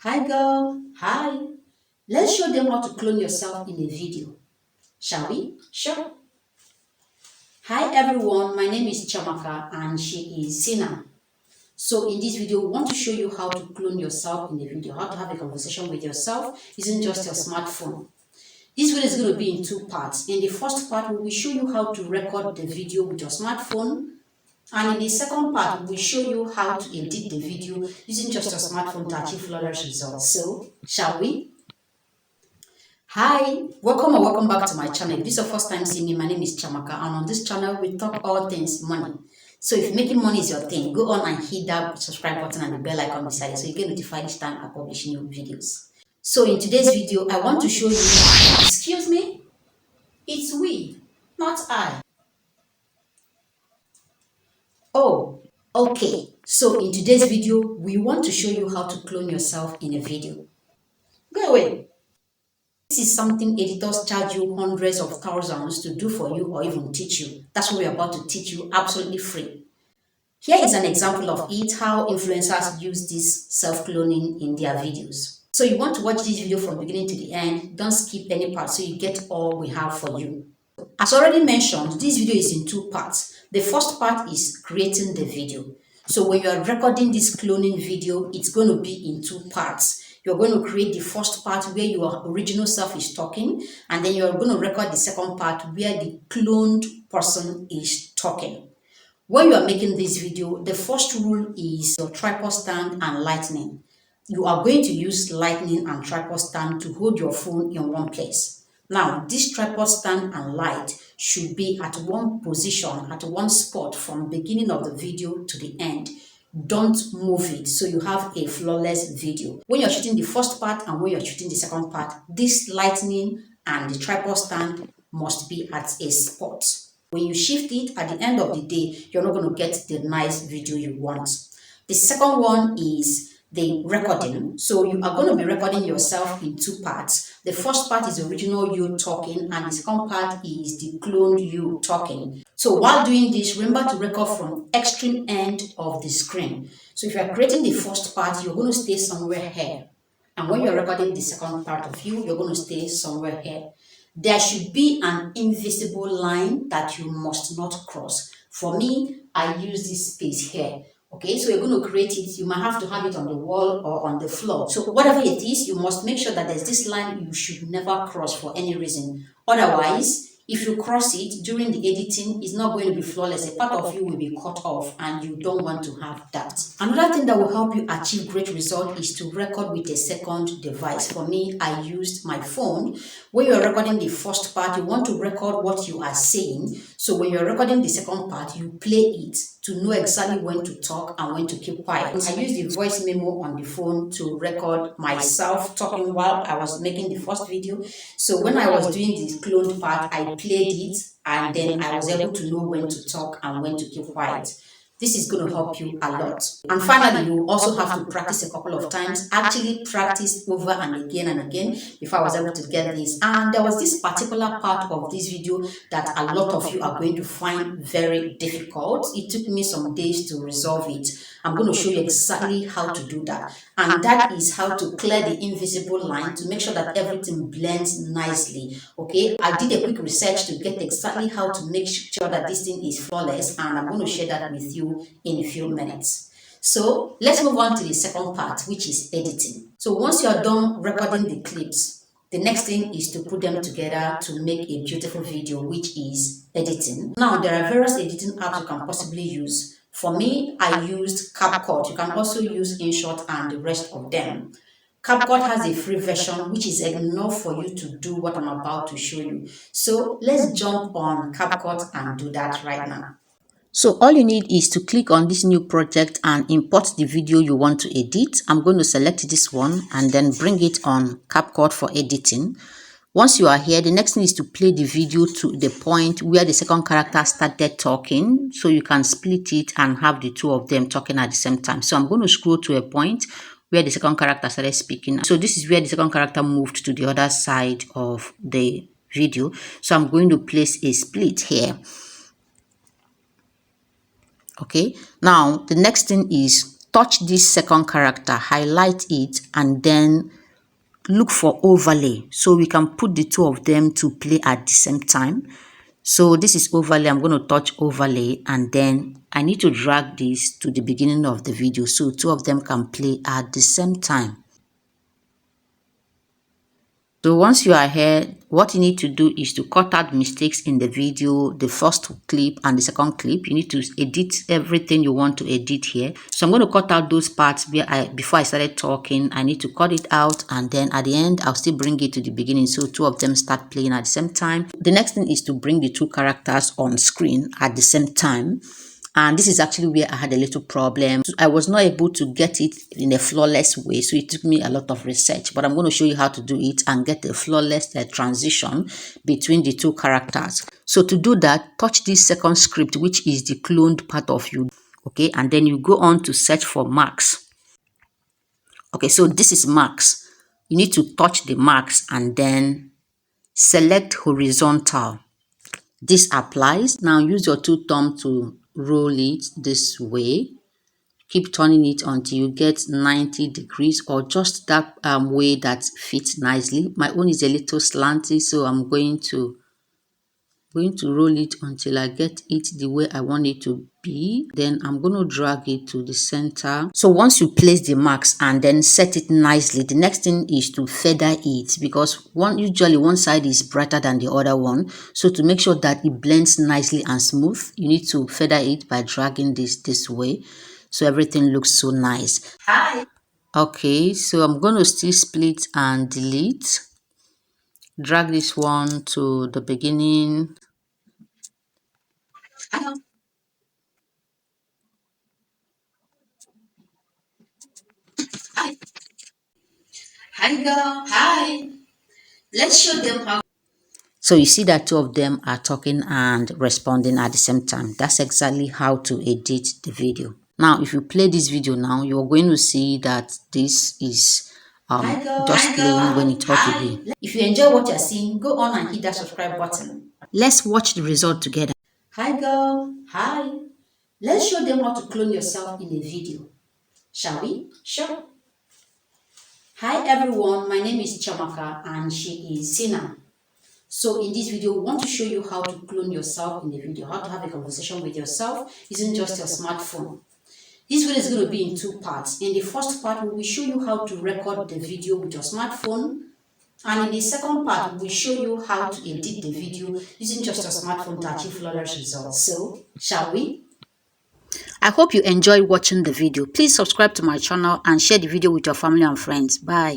Hi girl, hi. Let's show them how to clone yourself in a video. Shall we? Sure. Hi everyone, my name is Chamaka and she is Sina. So in this video, we want to show you how to clone yourself in a video, how to have a conversation with yourself using just your smartphone. This video is going to be in two parts. In the first part, we will show you how to record the video with your smartphone. And in the second part, we will show you how to edit the video using just your smartphone to achieve flawless results. So, shall we? Hi, welcome or welcome back to my channel. If this is your first time seeing me, my name is Chamaka, and on this channel we talk all things money. So if making money is your thing, go on and hit that subscribe button and the bell icon beside it so you get notified each time I publish new videos. So in today's video, I want to show you, excuse me, it's we, not I. Oh, okay. So in today's video, we want to show you how to clone yourself in a video. Go away. This is something editors charge you hundreds of thousands to do for you or even teach you. That's what we're about to teach you absolutely free. Here is an example of it, how influencers use this self-cloning in their videos. So you want to watch this video from beginning to the end, don't skip any part so you get all we have for you. As already mentioned, this video is in two parts. The first part is creating the video. So when you are recording this cloning video, it's going to be in two parts. You're going to create the first part where your original self is talking, and then you're going to record the second part where the cloned person is talking. When you are making this video, the first rule is your tripod stand and lightning. You are going to use lightning and tripod stand to hold your phone in one place. Now, this tripod stand and light should be at one position, at one spot from the beginning of the video to the end. Don't move it so you have a flawless video. When you're shooting the first part and when you're shooting the second part, this lightning and the tripod stand must be at a spot. When you shift it at the end of the day, you're not going to get the nice video you want. The second one is the recording. So you are going to be recording yourself in two parts. The first part is the original you talking and the second part is the cloned you talking. So while doing this, remember to record from extreme end of the screen. So if you are creating the first part, you're going to stay somewhere here. And when you're recording the second part of you, you're going to stay somewhere here. There should be an invisible line that you must not cross. For me, I use this space here. Okay, so you're going to create it. You might have to have it on the wall or on the floor. So whatever it is, you must make sure that there's this line you should never cross for any reason. Otherwise, if you cross it during the editing, it's not going to be flawless. A part of you will be cut off and you don't want to have that. Another thing that will help you achieve great result is to record with a second device. For me, I used my phone. When you're recording the first part, you want to record what you are saying. So when you're recording the second part, you play it to know exactly when to talk and when to keep quiet. I used the voice memo on the phone to record myself talking while I was making the first video. So when I was doing the cloned part, I played it and then I was able to know when to talk and when to keep quiet. This is going to help you a lot. And finally, you also have to practice a couple of times. Actually practice over and again before I was able to get this. And there was this particular part of this video that a lot of you are going to find very difficult. It took me some days to resolve it. I'm going to show you exactly how to do that. And that is how to clear the invisible line to make sure that everything blends nicely. Okay, I did a quick research to get exactly how to make sure that this thing is flawless, and I'm going to share that with you in a few minutes. So let's move on to the second part, which is editing. So once you're done recording the clips, the next thing is to put them together to make a beautiful video, which is editing. Now, there are various editing apps you can possibly use. For me, I used Capcut. You can also use InShot and the rest of them. Capcut has a free version which is enough for you to do what I'm about to show you. So let's jump on Capcut and do that right now. So all you need is to click on this new project and import the video you want to edit. I'm going to select this one and then bring it on Capcut for editing. Once you are here, the next thing is to play the video to the point where the second character started talking, so you can split it and have the two of them talking at the same time. So I'm going to scroll to a point where the second character started speaking. So this is where the second character moved to the other side of the video. So I'm going to place a split here. Okay, now the next thing is touch this second character, highlight it, and then look for overlay. So we can put the two of them to play at the same time. So this is overlay. I'm going to touch overlay, and then I need to drag this to the beginning of the video so two of them can play at the same time. So once you are here, what you need to do is to cut out mistakes in the video, the first clip and the second clip. You need to edit everything you want to edit here. So I'm going to cut out those parts where before I started talking, I need to cut it out, and then at the end, I'll still bring it to the beginning so two of them start playing at the same time. The next thing is to bring the two characters on screen at the same time. And this is actually where I had a little problem. I was not able to get it in a flawless way, so it took me a lot of research. But I'm going to show you how to do it and get a flawless transition between the two characters. So to do that, touch this second script, which is the cloned part of you. Okay, and then you go on to search for marks. Okay, so this is marks. You need to touch the marks and then select horizontal. This applies. Now use your two thumbs to roll it this way. Keep turning it until you get 90 degrees or just that way that fits nicely. My own is a little slanty, so I'm going to roll it until I get it the way I want it to be. Then I'm going to drag it to the center. So once you place the marks and then set it nicely, the next thing is to feather it, because usually one side is brighter than the other one. So to make sure that it blends nicely and smooth, you need to feather it by dragging this way so everything looks so nice. Hi. Okay, so I'm going to still split and delete. Drag this one to the beginning. Hello. Hi. Hi, girl. Hi. Let's show them how. So you see that two of them are talking and responding at the same time. That's exactly how to edit the video. Now, if you play this video now, you're going to see that this is just playing when it ought to be. If you enjoy what you're seeing, go on and hit that subscribe button. Let's watch the result together. Hi, girl. Hi. Let's show them how to clone yourself in a video. Shall we? Sure. Hi everyone, my name is Chamaka and she is Sina. So in this video, we want to show you how to clone yourself in the video, how to have a conversation with yourself using just your smartphone. This video is going to be in two parts. In the first part, we will show you how to record the video with your smartphone. And in the second part, we will show you how to edit the video using just your smartphone to achieve flawless results. So, shall we? I hope you enjoyed watching the video. Please subscribe to my channel and share the video with your family and friends. Bye.